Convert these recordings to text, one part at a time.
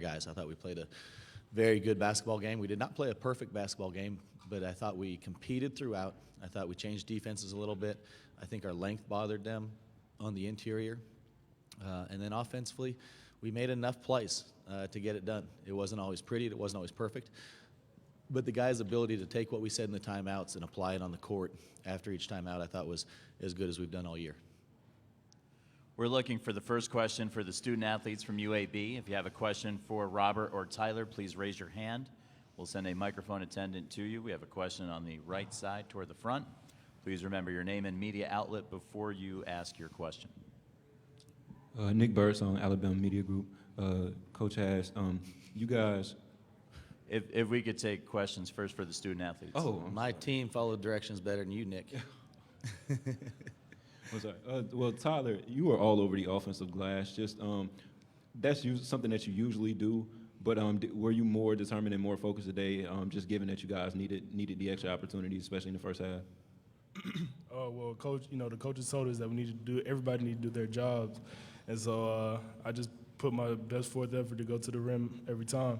guys. I thought we played a very good basketball game. We did not play a perfect basketball game, but I thought we competed throughout. I thought we changed defenses a little bit. I think our length bothered them on the interior. And then offensively, we made enough plays to get it done. It wasn't always pretty. It wasn't always perfect. But the guys' ability to take what we said in the timeouts and apply it on the court after each timeout, I thought was as good as we've done all year. We're looking for the first question for the student athletes from UAB. If you have a question for Robert or Tyler, please raise your hand. We'll send a microphone attendant to you. We have a question on the right side toward the front. Please remember your name and media outlet before you ask your question. Nick Burris on Alabama Media Group. Coach asked, you guys... If we could take questions first for the student athletes. Oh, my team followed directions better than you, Nick. I'm sorry. Well, Tyler, you were all over the offensive glass. Just that's something that you usually do. But were you more determined and more focused today, just given that you guys needed the extra opportunities, especially in the first half? Well, Coach, the coaches told us that everybody need to do their jobs, and so I just put my best forth effort to go to the rim every time.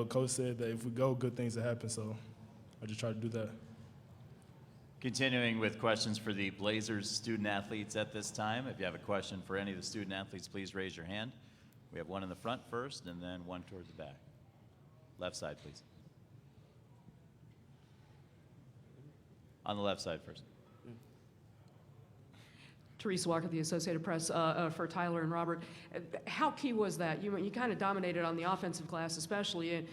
Coach said that if we go, good things will happen, so I just try to do that. Continuing with questions for the Blazers student athletes at this time. If you have a question for any of the student athletes, please raise your hand. We have one in the front first and then one towards the back. Left side, please. On the left side first. Teresa Walker, the Associated Press, for Tyler and Robert. How key was that? You kind of dominated on the offensive glass especially. And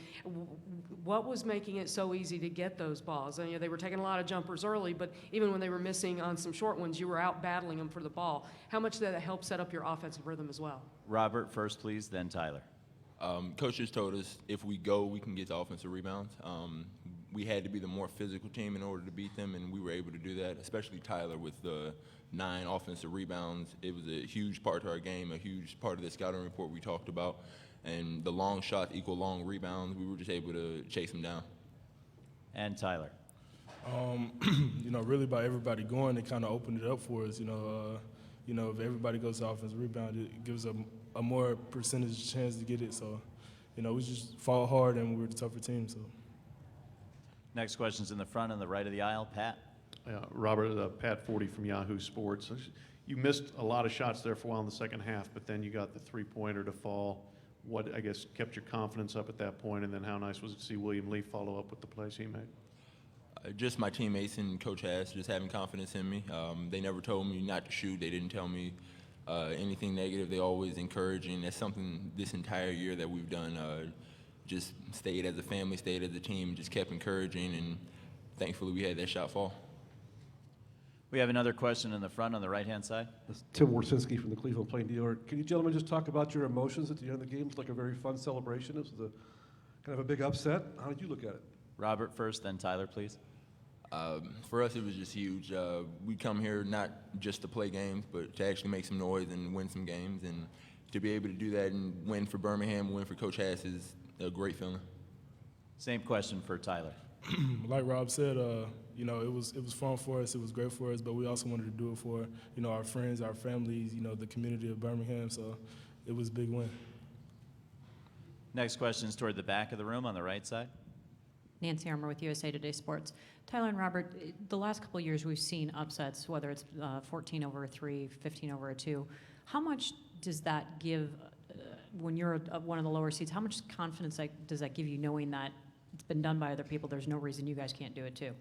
what was making it so easy to get those balls? They were taking a lot of jumpers early, but even when they were missing on some short ones, you were out battling them for the ball. How much did that help set up your offensive rhythm as well? Robert first, please, then Tyler. Coaches told us if we go, we can get to offensive rebounds. We had to be the more physical team in order to beat them, and we were able to do that, especially Tyler with the 9 offensive rebounds. It was a huge part to our game, a huge part of the scouting report we talked about. And the long shots equal long rebounds. We were just able to chase them down. And Tyler. Really by everybody going, it kind of opened it up for us. If everybody goes to offensive rebound, it gives a more percentage chance to get it. So, we just fought hard and we were the tougher team. So. Next question's in the front and the right of the aisle. Pat. Robert, Pat 40 from Yahoo Sports. You missed a lot of shots there for a while in the second half, but then you got the three-pointer to fall. What, I guess, kept your confidence up at that point, and then how nice was it to see William Lee follow up with the plays he made? Just my teammates and Coach Hass just having confidence in me. They never told me not to shoot. They didn't tell me anything negative. They always encouraging. That's something this entire year that we've done. Just stayed as a family, stayed as a team, just kept encouraging, and thankfully we had that shot fall. We have another question in the front on the right-hand side. This is Tim Warsinski from the Cleveland Plain Dealer. Can you gentlemen just talk about your emotions at the end of the game? It's like a very fun celebration. It was kind of a big upset. How did you look at it? Robert first, then Tyler, please. For us, it was just huge. We come here not just to play games, but to actually make some noise and win some games. And to be able to do that and win for Birmingham, win for Coach Hass is a great feeling. Same question for Tyler. Like Rob said, it was fun for us. It was great for us, but we also wanted to do it for our friends, our families, the community of Birmingham. So it was a big win. Next question is toward the back of the room on the right side. Nancy Armour with USA Today Sports. Tyler and Robert, the last couple of years we've seen upsets, whether it's 14 over a 3, 15 over a 2. How much does that give, when you're one of the lower seeds, how much confidence does that give you knowing that it's been done by other people, there's no reason you guys can't do it too?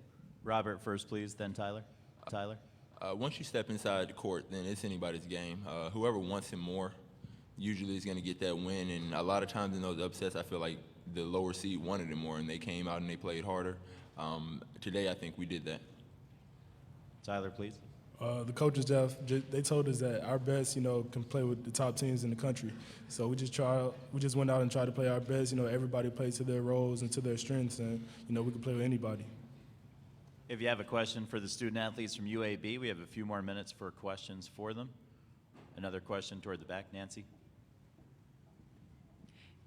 Robert first, please, then Tyler. Tyler? Once you step inside the court, then it's anybody's game. Whoever wants him more usually is going to get that win, and a lot of times in those upsets, I feel like the lower seed wanted it more, and they came out and they played harder. Today, I think we did that. Tyler, please. The coaches, Jeff, they told us that our best, can play with the top teams in the country. So we just went out and tried to play our best. Everybody plays to their roles and to their strengths, and we can play with anybody. If you have a question for the student athletes from UAB, we have a few more minutes for questions for them. Another question toward the back, Nancy.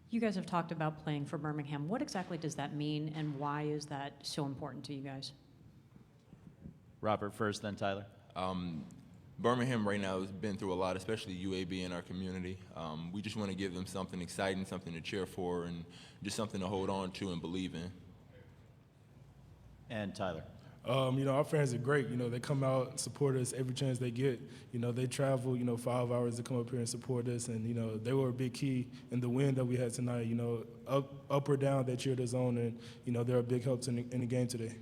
You guys have talked about playing for Birmingham. What exactly does that mean, and why is that so important to you guys? Robert first, then Tyler. Birmingham right now has been through a lot, especially UAB in our community. We just want to give them something exciting, something to cheer for, and just something to hold on to and believe in. And Tyler. Our fans are great. They come out and support us every chance they get. They travel, 5 hours to come up here and support us. And, they were a big key in the win that we had tonight. Up or down, they cheered us on. And, they're a big help in the game today.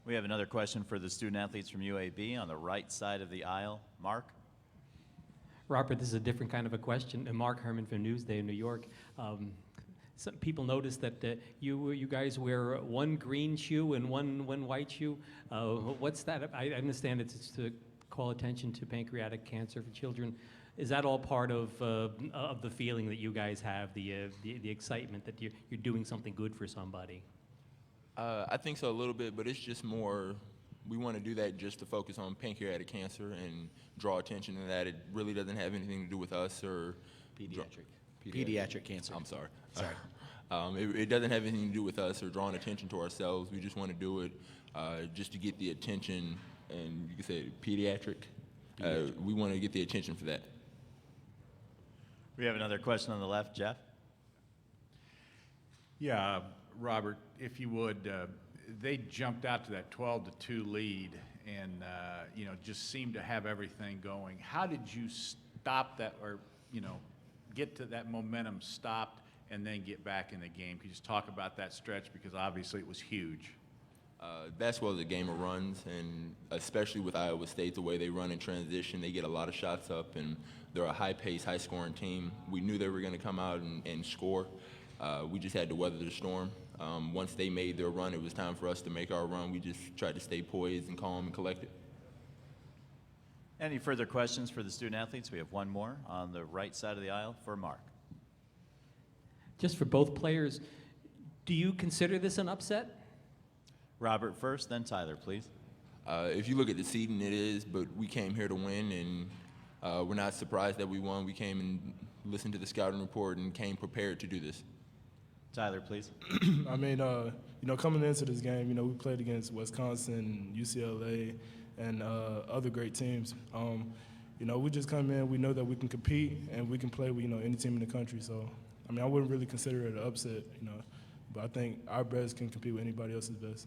We have another question for the student athletes from UAB on the right side of the aisle. Mark? Robert, this is a different kind of a question. Mark Herman from Newsday in New York. Some people noticed that you guys wear one green shoe and one white shoe. What's that? I understand it's to call attention to pancreatic cancer for children. Is that all part of the feeling that you guys have, the excitement that you're doing something good for somebody? I think so a little bit, but it's just more, we want to do that just to focus on pancreatic cancer and draw attention to that. It really doesn't have anything to do with us or Pediatric cancer. I'm sorry. Sorry. It doesn't have anything to do with us or drawing attention to ourselves. We just want to do it just to get the attention, and you can say pediatric. We want to get the attention for that. We have another question on the left. Jeff? Yeah, Robert, if you would, they jumped out to that 12-2 lead and, just seemed to have everything going. How did you stop that or, get to that momentum stopped and then get back in the game? Could you just talk about that stretch, because obviously it was huge? Basketball is a game of runs, and especially with Iowa State, the way they run in transition, they get a lot of shots up, and they're a high-paced, high-scoring team. We knew they were going to come out and score. We just had to weather the storm. Once they made their run, it was time for us to make our run. We just tried to stay poised and calm and collected. Any further questions for the student athletes? We have one more on the right side of the aisle for Mark. Just for both players, do you consider this an upset? Robert first, then Tyler, please. If you look at the seeding, it is, but we came here to win, and we're not surprised that we won. We came and listened to the scouting report and came prepared to do this. Tyler, please. Coming into this game, we played against Wisconsin, UCLA, and other great teams. We just come in, we know that we can compete, and we can play with, any team in the country. So, I wouldn't really consider it an upset, but I think our best can compete with anybody else's best.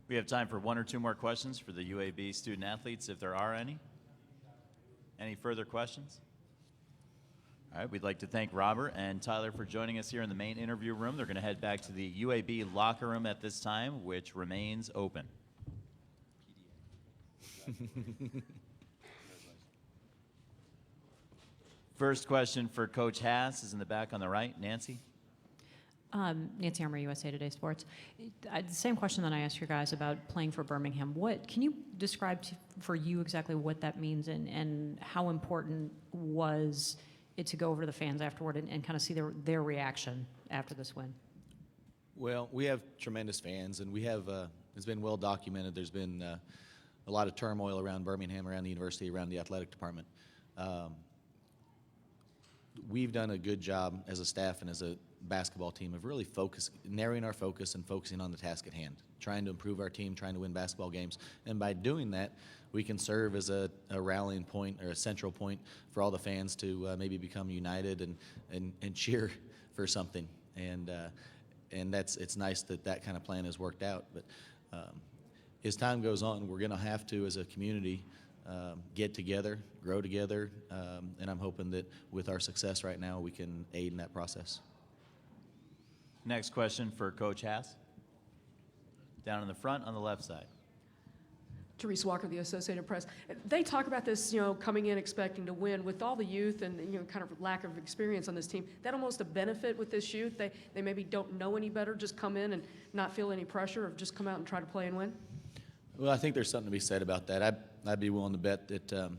We have time for one or two more questions for the UAB student athletes, if there are any. Any further questions? All right, we'd like to thank Robert and Tyler for joining us here in the main interview room. They're going to head back to the UAB locker room at this time, which remains open. First question for Coach Haas is in the back on the right. Nancy? Nancy Armour, USA Today Sports. The same question that I asked your guys about playing for Birmingham. Can you describe for you exactly what that means and how important was it to go over to the fans afterward and kind of see their reaction after this win? Well, we have tremendous fans, and we have, it's been well documented. There's been a lot of turmoil around Birmingham, around the university, around the athletic department. We've done a good job as a staff and as a basketball team of really narrowing our focus and focusing on the task at hand, trying to improve our team, trying to win basketball games. And by doing that, we can serve as a rallying point or a central point for all the fans to maybe become united and cheer for something. And it's nice that kind of plan has worked out. But as time goes on, we're going to have to, as a community, get together, grow together, and I'm hoping that with our success right now, we can aid in that process. Next question for Coach Haas. Down in the front on the left side. Therese Walker, the Associated Press. They talk about this, coming in expecting to win with all the youth and, kind of lack of experience on this team. That almost a benefit with this youth. They maybe don't know any better, just come in and not feel any pressure of just come out and try to play and win. Well, I think there's something to be said about that. I'd be willing to bet that, and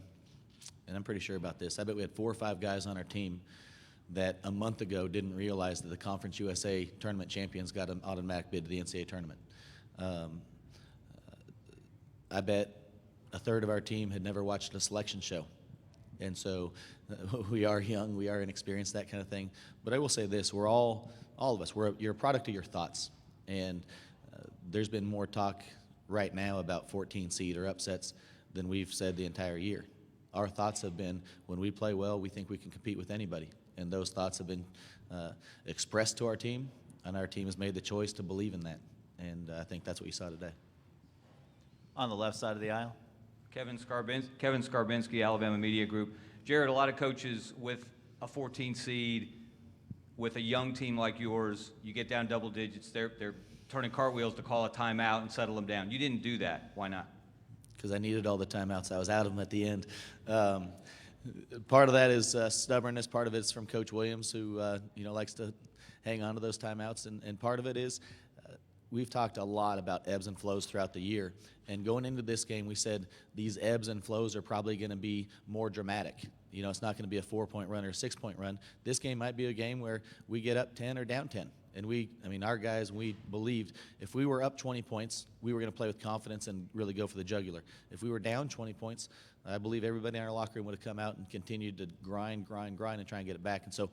I'm pretty sure about this, I bet we had 4 or 5 guys on our team that a month ago didn't realize that the Conference USA tournament champions got an automatic bid to the NCAA tournament. I bet a third of our team had never watched a selection show. And so we are young, we are inexperienced, that kind of thing. But I will say this, we're all of us, you're a product of your thoughts. And there's been more talk right now about 14 seed or upsets. than we've said the entire year. Our thoughts have been, when we play well, we think we can compete with anybody. And those thoughts have been expressed to our team, and our team has made the choice to believe in that. And I think that's what you saw today. On the left side of the aisle. Kevin Skarbinski, Alabama Media Group. Jared, a lot of coaches with a 14 seed, with a young team like yours, you get down double digits, they're turning cartwheels to call a timeout and settle them down. You didn't do that. Why not? Because I needed all the timeouts. I was out of them at the end. Part of that is stubbornness. Part of it is from Coach Williams, who likes to hang on to those timeouts. And part of it is we've talked a lot about ebbs and flows throughout the year. And going into this game, we said these ebbs and flows are probably going to be more dramatic. It's not going to be a 4-point run or a 6-point run. This game might be a game where we get up 10 or down 10. And our guys, we believed if we were up 20 points, we were going to play with confidence and really go for the jugular. If we were down 20 points, I believe everybody in our locker room would have come out and continued to grind, and try and get it back. And so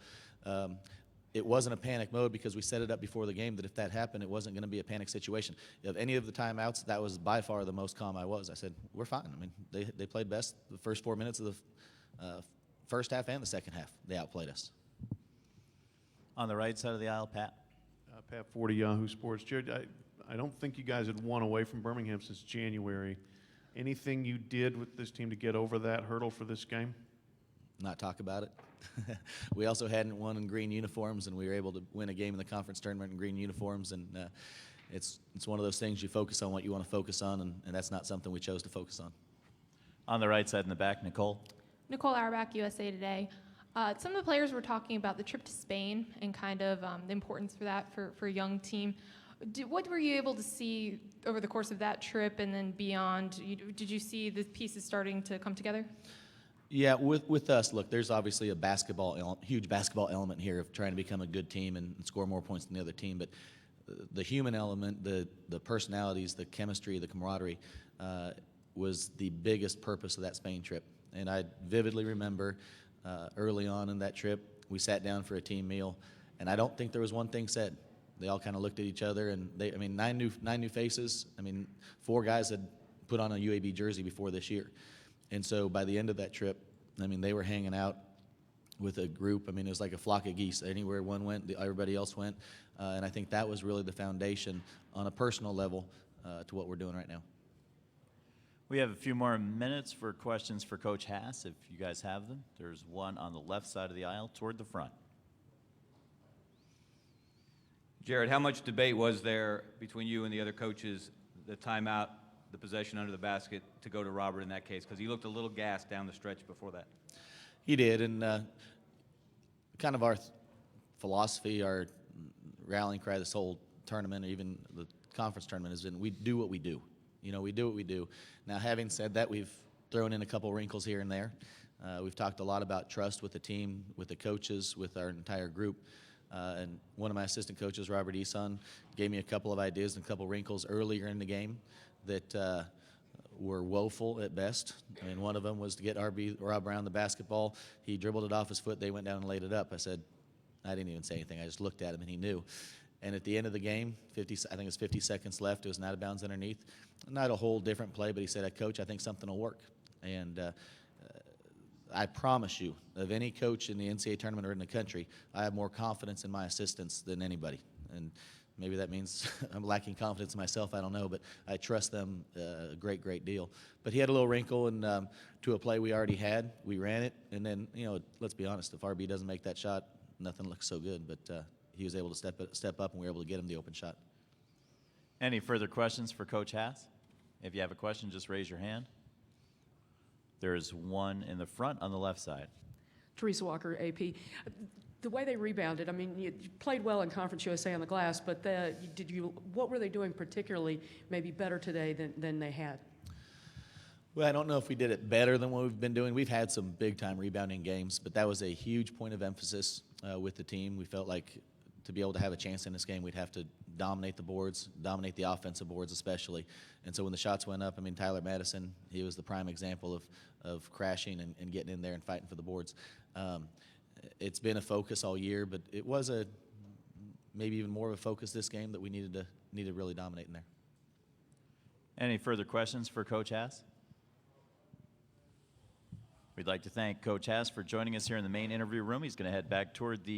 it wasn't a panic mode because we set it up before the game that if that happened, it wasn't going to be a panic situation. Of any of the timeouts, that was by far the most calm I was. I said, we're fine. They played best the first 4 minutes of the first half and the second half. They outplayed us. On the right side of the aisle, Pat. Pat 40, Yahoo Sports. Jared, I don't think you guys had won away from Birmingham since January. Anything you did with this team to get over that hurdle for this game? Not talk about it. We also hadn't won in green uniforms, and we were able to win a game in the conference tournament in green uniforms. And it's one of those things you focus on what you want to focus on, and that's not something we chose to focus on. On the right side in the back, Nicole. Nicole Auerbach, USA Today. Some of the players were talking about the trip to Spain and kind of the importance for that for a young team. What were you able to see over the course of that trip and then beyond? Did you see the pieces starting to come together? Yeah, with us, look, there's obviously a huge basketball element here of trying to become a good team and score more points than the other team. But the human element, the personalities, the chemistry, the camaraderie was the biggest purpose of that Spain trip. And I vividly remember early on in that trip, we sat down for a team meal, and I don't think there was one thing said. They all kind of looked at each other, and nine new faces. 4 guys had put on a UAB jersey before this year. And so by the end of that trip, they were hanging out with a group. It was like a flock of geese. Anywhere one went, everybody else went. And I think that was really the foundation on a personal level to what we're doing right now. We have a few more minutes for questions for Coach Hass, if you guys have them. There's one on the left side of the aisle toward the front. Jared, how much debate was there between you and the other coaches, the timeout, the possession under the basket, to go to Robert in that case? Because he looked a little gassed down the stretch before that. He did, and kind of our philosophy, our rallying cry this whole tournament, or even the conference tournament, has been we do what we do. We do what we do. Now, having said that, we've thrown in a couple wrinkles here and there. We've talked a lot about trust with the team, with the coaches, with our entire group. And one of my assistant coaches, Robert Eason, gave me a couple of ideas and a couple wrinkles earlier in the game that were woeful at best. One of them was to get Rob Brown the basketball. He dribbled it off his foot. They went down and laid it up. I didn't even say anything. I just looked at him, and he knew. And at the end of the game, I think it was 50 seconds left. It was an out of bounds underneath. Not a whole different play, but he said, Coach, I think something will work. And I promise you, of any coach in the NCAA tournament or in the country, I have more confidence in my assistants than anybody. And maybe that means I'm lacking confidence in myself, I don't know, but I trust them a great, great deal. But he had a little wrinkle, and to a play we already had, we ran it, and then, let's be honest, if RB doesn't make that shot, nothing looks so good, but he was able to step up, and we were able to get him the open shot. Any further questions for Coach Hass? If you have a question, just raise your hand. There is one in the front on the left side. Teresa Walker, AP. The way they rebounded, you played well in Conference USA on the glass, but what were they doing particularly maybe better today than they had? Well, I don't know if we did it better than what we've been doing. We've had some big-time rebounding games, but that was a huge point of emphasis with the team. We felt like to be able to have a chance in this game, we'd have to dominate the boards, dominate the offensive boards especially. And so when the shots went up, Tyler Madison, he was the prime example of crashing and getting in there and fighting for the boards. It's been a focus all year, but it was maybe even more of a focus this game that we needed to really dominate in there. Any further questions for Coach Hass? We'd like to thank Coach Hess for joining us here in the main interview room. He's going to head back toward the